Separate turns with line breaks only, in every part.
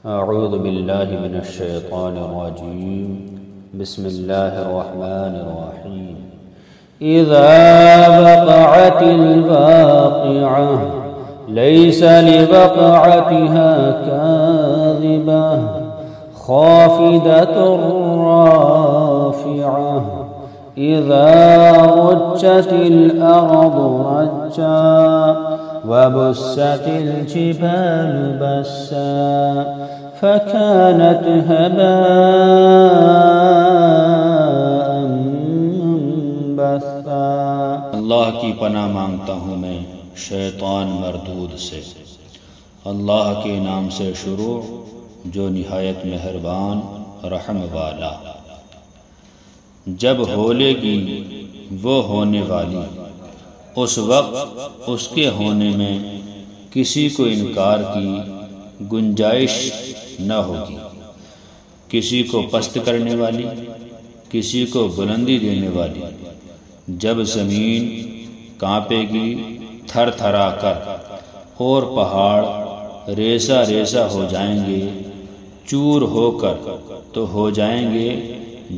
अऊज़ु बिल्लाहि मिनश्शैतानिर्रजीम। बिस्मिल्लाहिर्रहमानिर्रहीम। इज़ा वक़अतिल वाक़िअह लैसा लिवक़अतिहा काज़िबह ख़ाफ़िदतुर राफ़िअह इज़ा रुज्जतिल अर्ज़ु रज्जा वबुस्सतिल जिबालु बस्सा फ़कानत हबाअन मुंबस्सा।
अल्लाह की पनाह मांगता हूँ मैं शैतान मरदूद से। अल्लाह के नाम से शुरू जो निहायत मेहरबान रहम वाला। जब होलेगी वो होने वाली, उस वक्त उसके होने में किसी को इनकार की गुंजाइश न होगी। किसी को पस्त करने वाली, किसी को बुलंदी देने वाली। जब ज़मीन कांपेगी थर थरा कर और पहाड़ रेसा रेसा हो जाएंगे, चूर होकर तो हो जाएंगे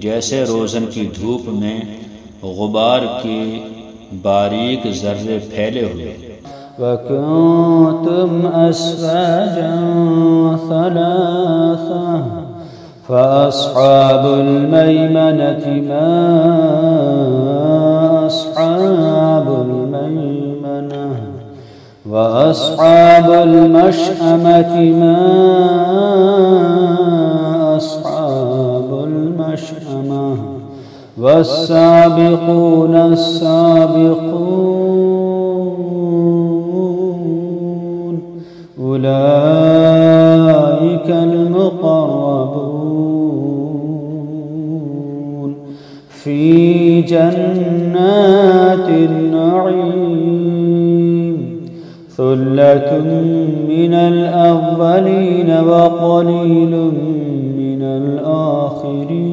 जैसे रोज़न की धूप में गुबार के बारीक ज़र्रे फैले हुए।
वकुंतुम अस्वाजन सलासा फ़अस्हाबुल मैमनति मा अस्हाबुल मैमनह व अस्हाबुल मशअमति मा अस्हाबुल मशअमह वस्साबिक़ून अस्साबिक़ून उलाइकल मुक़र्रबून फ़ी जन्नातिन नईम सुल्लतुम मिनल अव्वलीन व क़लीलुम मिनल आखिरीन।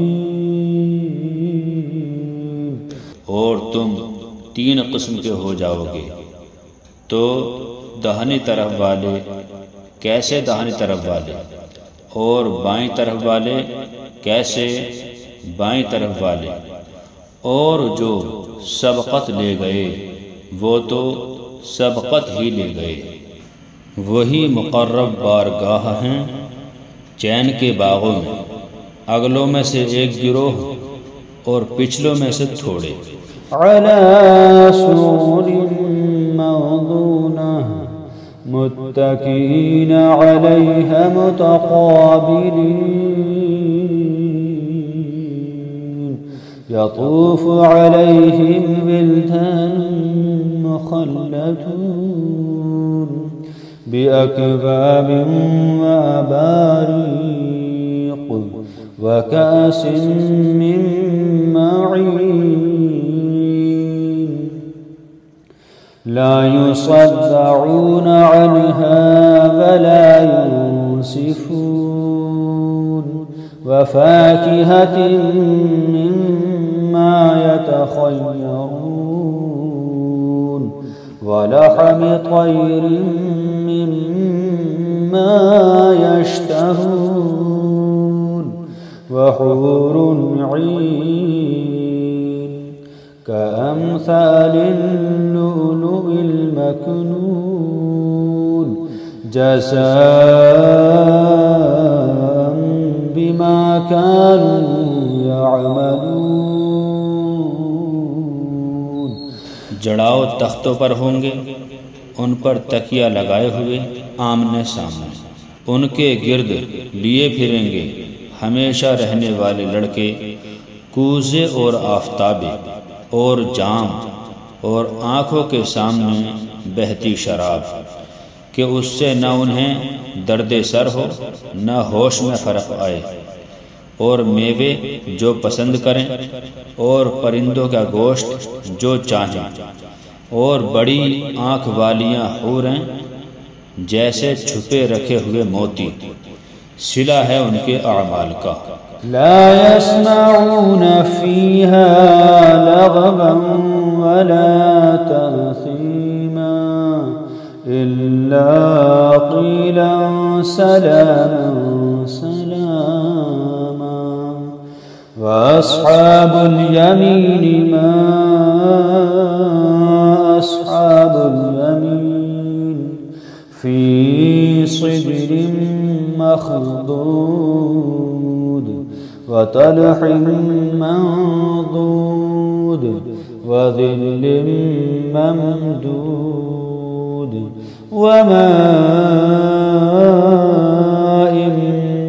और तुम तीन किस्म के हो जाओगे, तो दाहिनी तरफ वाले कैसे दाहिनी तरफ वाले, और बाईं तरफ वाले कैसे बाईं तरफ वाले। और जो सबक़त ले गए वो तो सबक़त ही ले गए। वही मुक़र्रब बारगाह हैं चैन के बागों में, अगलों में से एक गिरोह और पिछलों में से थोड़े।
अला सुरुरिन मौदूनह मुत्तकीन अलैहा मुतक़ाबिलीन यतूफ़ु अलैहिम विल्दानुन मुख़ल्लदून बिअकवाबिन व अबारीक़ व कासिन मिन मईन ला युसद्दऊन अन्हा वला युंसिफून व फ़ाकिहतिन मिम्मा यतख़य्यरून व लहमि तयरिन मिम्मा यश्तहून व हूरुन ईन कअम्सालिल लुअलुइल मकनून जज़ाअन बिमा कानू यअमलून।
जड़ाओ तख्तों पर होंगे, उन पर तकिया लगाए हुए आमने सामने। उनके गिर्द लिए फिरेंगे हमेशा रहने वाले लड़के, कूज़े और आफ़ताबे और जाम, और आँखों के सामने बहती शराब कि उससे न उन्हें दर्द सर हो न होश में फ़र्क आए। और मेवे जो पसंद करें, और परिंदों का गोश्त जो चाहें, और बड़ी आँख वालियाँ हूरें जैसे छुपे रखे हुए मोती। सिला है उनके अमाल का।
ला यस्मऊन फ़ीहा लगवन वला तअसीमा إلا قيلا سلاما سلاما وأصحاب اليمين ما أصحاب اليمين في صدر مخضود وطلح منضود وظل ممدود وماء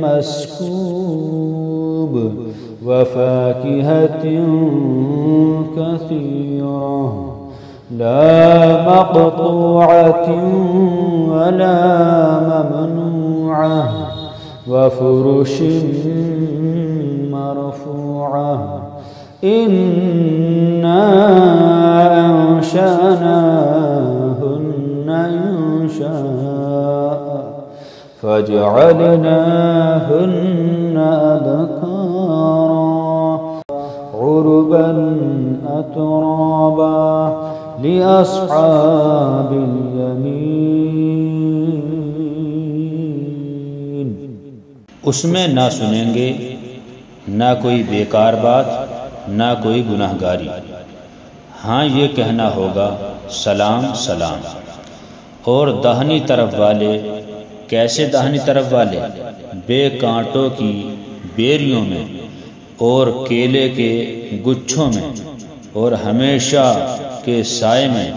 مسكوب وفاكهة كثيرة لا مقطوعة ولا ممنوعة وفرش مرفوعة إنا أنشأناهن إنشاء فجعلناهن أبكارا عربا أترابا لأصحاب اليمين।
उसमें ना सुनेंगे ना कोई बेकार बात ना कोई गुनाहगारी। हाँ, ये कहना होगा सलाम सलाम। और दाहिनी तरफ वाले, कैसे दाहिनी तरफ वाले? बेकांटों की बेरियों में और केले के गुच्छों में और हमेशा के साए में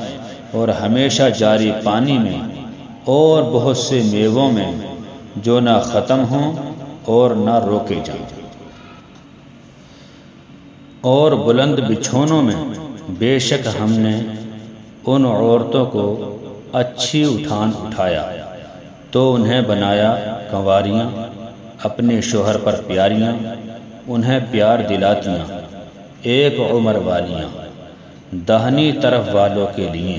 और हमेशा जारी पानी में और बहुत से मेवों में जो ना ख़त्म हों और ना रोके जाएं। और बुलंद बिछौनों में बेशक हमने उन औरतों को अच्छी उठान उठाया तो उन्हें बनाया कंवारियाँ, अपने शोहर पर प्यारियाँ, उन्हें प्यार दिलातियाँ, एक उम्र वालियाँ। दाहिनी तरफ वालों के लिए,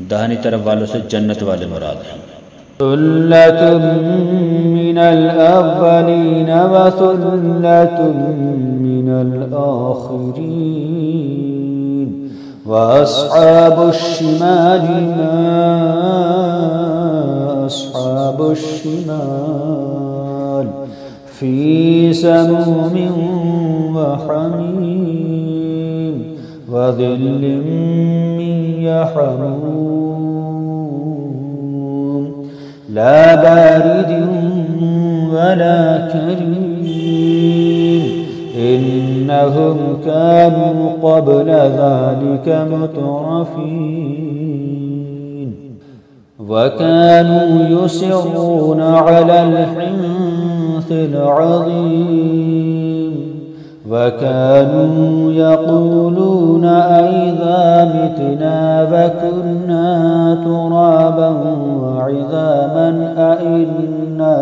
दाहिनी तरफ वालों से जन्नत वाले मुराद हैं।
सुल्लतुम मिनल अव्वलीन व सुल्लतुम मिनल आखिरीन व अस्हाबुश शिमाल मा अस्हाबुश शिमाल फी समूमिन व हमीम व ज़िल्लिन मिन यहमूम ला बारिदिन वला करीम इन्नहुम कानू क़ब्ल ज़ालिका मुतरफ़ीन व कानू युसिर्रूना अलल हिन्सिल अज़ीम व कानू यक़ूलूना अइज़ा मितना व कुन्ना तुराबन व इज़ामन अइन्ना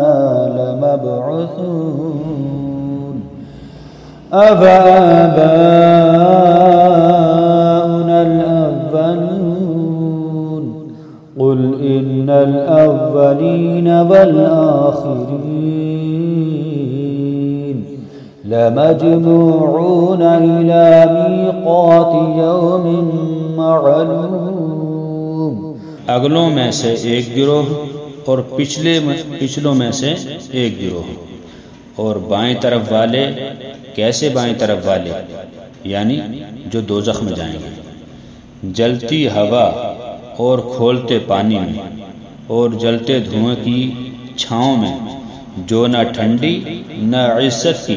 लमबअूसून अवआबाउनल अव्वलून क़ुल इन्नल अव्वलीन वल आखिरीन लमजमूऊन इला मीक़ाति यौमिन मअलूम।
अगलों में से एक गिरोह और पिछलों में से एक गिरोह। और बाएं तरफ वाले, कैसे बाएं तरफ वाले? यानी जो दोज़ख में जाएंगे। जलती हवा और खोलते पानी में और जलते धुएं की छाँव में, जो न ठंडी न इज्जत की,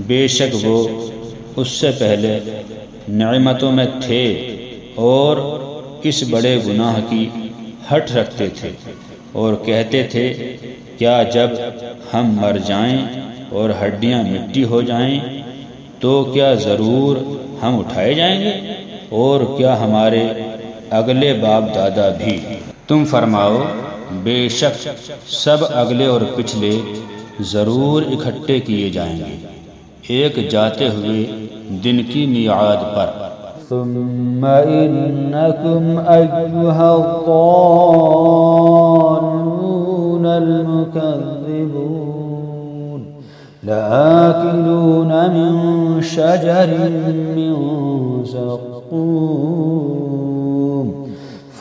बेशक वो उससे पहले नेमतों में थे और इस बड़े गुनाह की हट रखते थे और कहते थे, क्या जब हम मर जाएं और हड्डियां मिट्टी हो जाएं तो क्या ज़रूर हम उठाए जाएंगे? और क्या हमारे अगले बाप दादा भी? तुम फरमाओ, बेशक सब अगले और पिछले ज़रूर इकट्ठे किए जाएंगे एक जाते हुए दिन की मियाद पर।
सुम्मा इन्नकुम अय्युहद्दाल्लूनल मुकज़्ज़िबून लाकिलून मिन शजरिन मिन ज़क़्क़ूम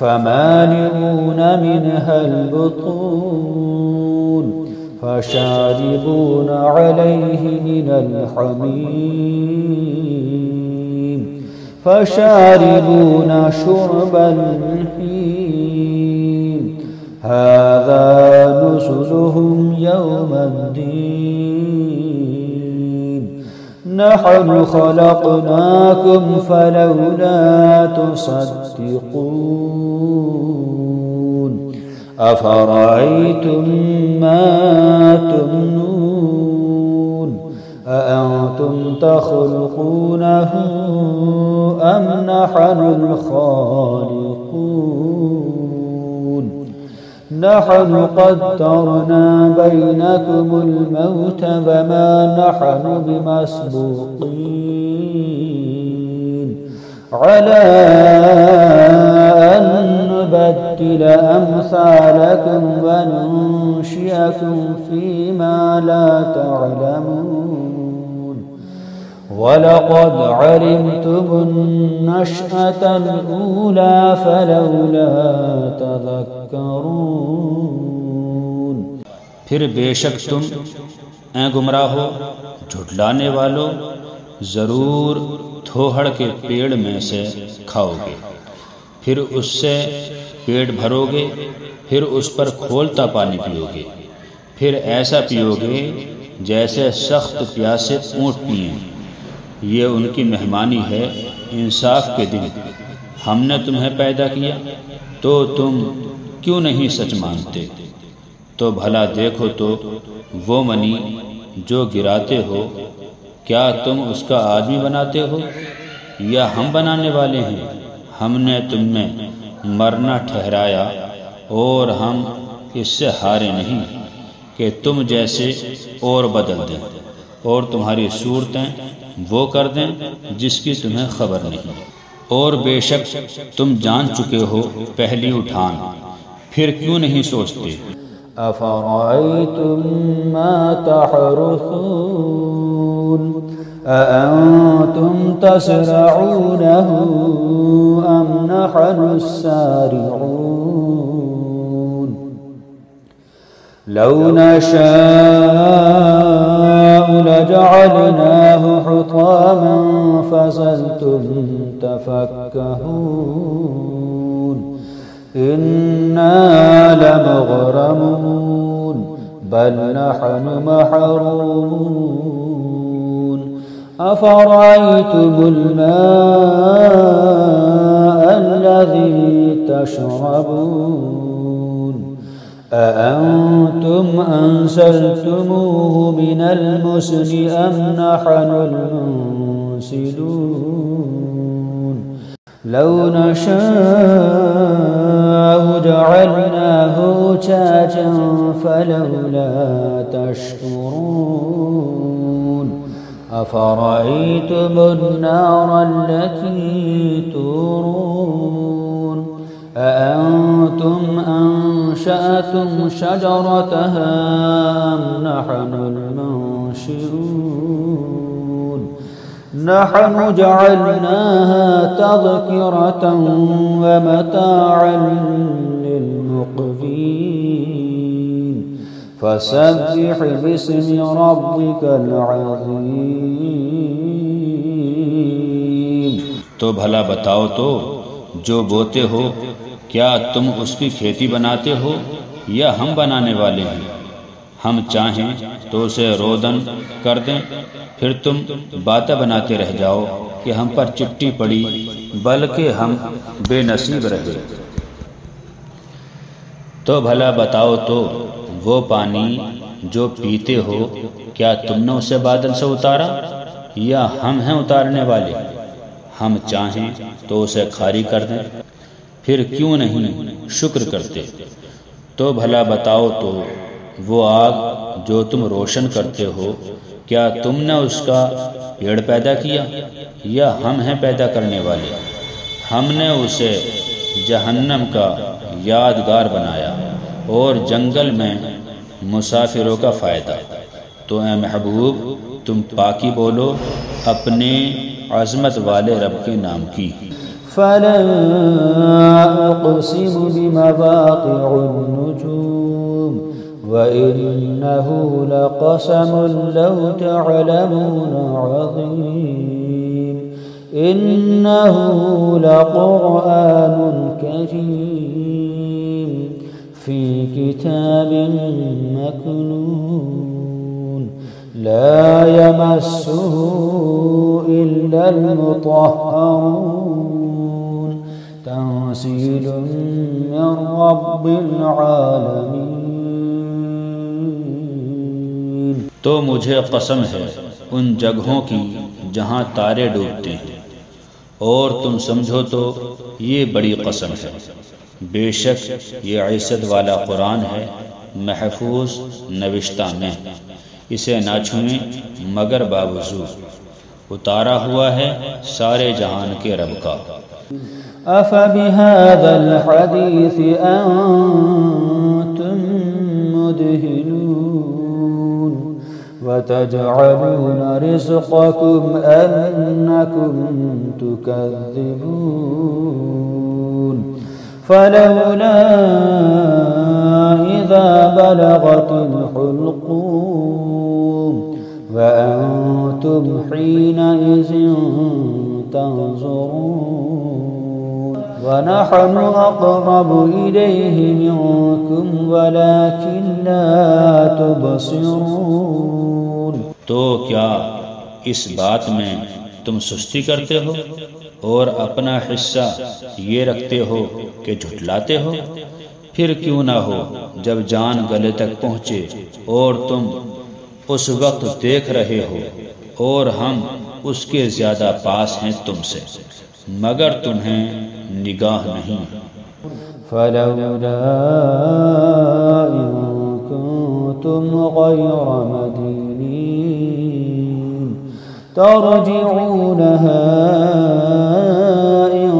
फमालिऊन मिनहल बुतून फशारिबून अलैहि मिनल हमीम फशारिबून शुरबल हीम हाज़ा नुज़ुलुहुम यौमद्दीन नहनु खलक़नाकुम फलौला तुसद्दिक़ून अफ़रअय्तुम मा तुमनून अअंतुम तख़लुक़ूनहु अम नहनुल ख़ालिक़ून नहनु क़द्दरना बैनकुमुल मौत वमा नहनु बिमस्बूक़ीन अला अन नुबद्दिल अम्सालकुम व नुनशिअकुम फ़ीमा ला तअलमून वलक़द अलिमतुमुन्नशअतल ऊला फलौला तज़क्करून।
फिर बेशक तुम ऐ गुमराहो झुठलाने वालों ज़रूर थोहड़ के पेड़ में से खाओगे, फिर उससे पेट भरोगे, फिर उस पर खोलता पानी पियोगे, फिर ऐसा पियोगे जैसे सख्त प्यासे ऊँट पिएं। ये उनकी मेहमानी है इंसाफ के दिन। हमने तुम्हें पैदा किया तो तुम क्यों नहीं सच मानते? तो भला देखो तो वो मनी जो गिराते हो, क्या तुम उसका आदमी बनाते हो या हम बनाने वाले हैं? हमने तुम्हें मरना ठहराया और हम इससे हारे नहीं कि तुम जैसे और बदल दें और तुम्हारी सूरतें वो कर दें जिसकी तुम्हें खबर नहीं। और बेशक तुम जान चुके हो पहली उठान, फिर क्यों नहीं सोचते?
अफ़रअय्तुम मा तहरुसून अअंतुम तज़रऊनहु अम नहनुस सारिऊन लौ नशाअ लजअलनाहु हुतामन फज़ल्तुम तफ़क्कहून इन्ना लमुग़रमून बल नहनु महरूमून अफ़रअय्तुमुल माअ अल्लज़ी तशरबून अअंतुम अंज़लतुमूहु मिनल मुज़्नि अम नहनुल मुनज़िलून लौ नशाअ जअलनाहु उजाजन फलौला तशकुरून अफ़रअय्तुमुन नार अल्लती तूरून अअंतुम अंशअतुम शजरतहा अम नहनुल मुनशिरून नहनु जअलनाहा तज़किरतन व मताअन लिलमुक़वीन फसब्बिह बिस्मि रब्बिकल अज़ीम।
तो भला बताओ तो जो बोते हो, क्या तुम उसकी खेती बनाते हो या हम बनाने वाले हैं? हम चाहें तो उसे रोदन कर दें, फिर तुम बातें बनाते रह जाओ कि हम पर चिट्ठी पड़ी, बल्कि हम बेनसीब रहे। तो भला बताओ तो वो पानी जो पीते हो, क्या तुमने उसे बादल से उतारा या हम हैं उतारने वाले? हम चाहें तो उसे खारी कर दें, फिर क्यों नहीं शुक्र करते? तो भला बताओ तो वो आग जो तुम रोशन करते हो, क्या तुमने उसका पेड़ पैदा किया या हम हैं पैदा करने वाले? हमने उसे जहन्नम का यादगार बनाया और जंगल में मुसाफिरों का फ़ायदा। तो ए महबूब, तुम पाकी बोलो अपने अज़मत वाले रब के नाम की।
फला उक़सिमु बिमवाक़िउन नुजूम व इन्नहु लक़समुन लौ तअलमून अज़ीम इन्नहु लक़ुरआनुन करीम फ़ी किताबिन मकनून ला यमस्सुहु इल्लल मुत्तहहरून तंज़ीलुम मिन रब्बिल आलमीन।
तो मुझे कसम है उन जगहों की जहाँ तारे डूबते हैं, और तुम समझो तो ये बड़ी कसम है। बेशक ये इज़्ज़त वाला कुरान है, महफूज नविश्ता में, इसे ना छुएं मगर बावजूद, उतारा हुआ है सारे जहान के रब का।
अफ़बिहाज़ल हदीस अंतुम मुदहिनून वतजअलून रिज़्क़कुम अन्नकुम तुकज़्ज़िबून फलौला इज़ा बलगतिल हुल्क़ूम वअंतुम हीनइज़िन तंज़ुरून वनहनु अक़रबु इलैहि मिनकुम वलाकिन ला तुबसिरून।
तो क्या इस बात में तुम सुस्ती करते हो और अपना हिस्सा ये रखते हो कि झुठलाते हो? फिर क्यों ना हो जब जान गले तक पहुँचे और तुम उस वक्त देख रहे हो और हम उसके ज़्यादा पास हैं तुमसे, मगर तुम्हें निगाह नहीं।
फलौला इन कुंतुम गैर मदीनीन तर्जिऊनहा इन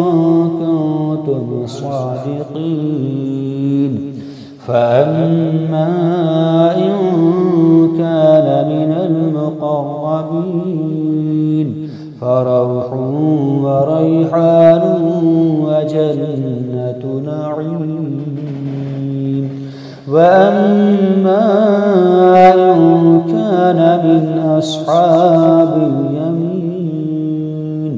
कुंतुम सादिकीन फअम्मा इन कान मिनल मुक़र्रबीन फरौह व रैहान व जन्नतु नईम वअम्मा इन कान मिन अस्हाबिल यमीन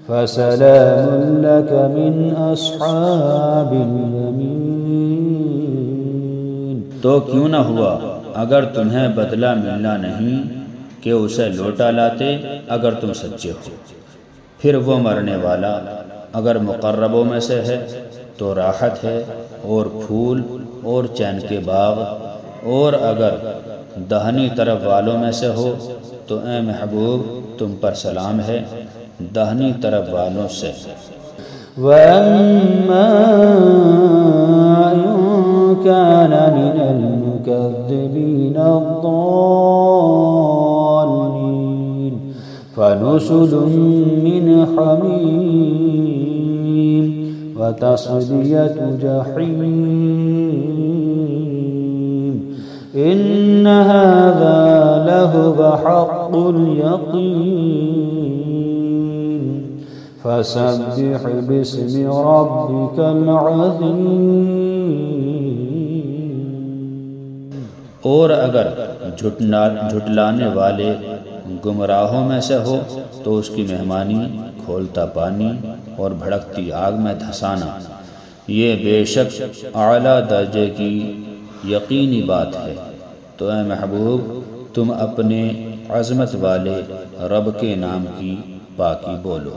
फसलामुन लक मिन अस्हाबिल यमीन।
तो क्यों न हुआ अगर तुम्हें बदला मिलना नहीं कि उसे लौटा लाते अगर तुम सच्चे हो। फिर वो मरने वाला अगर मुक़र्रबों में से है तो राहत है और फूल और चैन के बाग, और अगर दाहिनी तरफ वालों में से हो तो ए महबूब तुम पर सलाम है दाहिनी तरफ वालों से।
वअम्मा इन कान मिनल मुकज़्ज़िबीन अद्दाल्लीन फनुज़ुलुम मिन हमीम व तस्लियतु जहीम इन्न हाज़ा लहुव हक़्क़ुल यक़ीन फसब्बिह बिस्मि रब्बिकल अज़ीम।
और अगर झुटलाने वाले गुमराहों में से हो तो उसकी मेहमानी खोलता पानी और भड़कती आग में धंसाना, ये बेशक आला दर्जे की यकीनी बात है। तो ए महबूब तुम अपने अज़मत वाले रब के नाम की पाकी बोलो।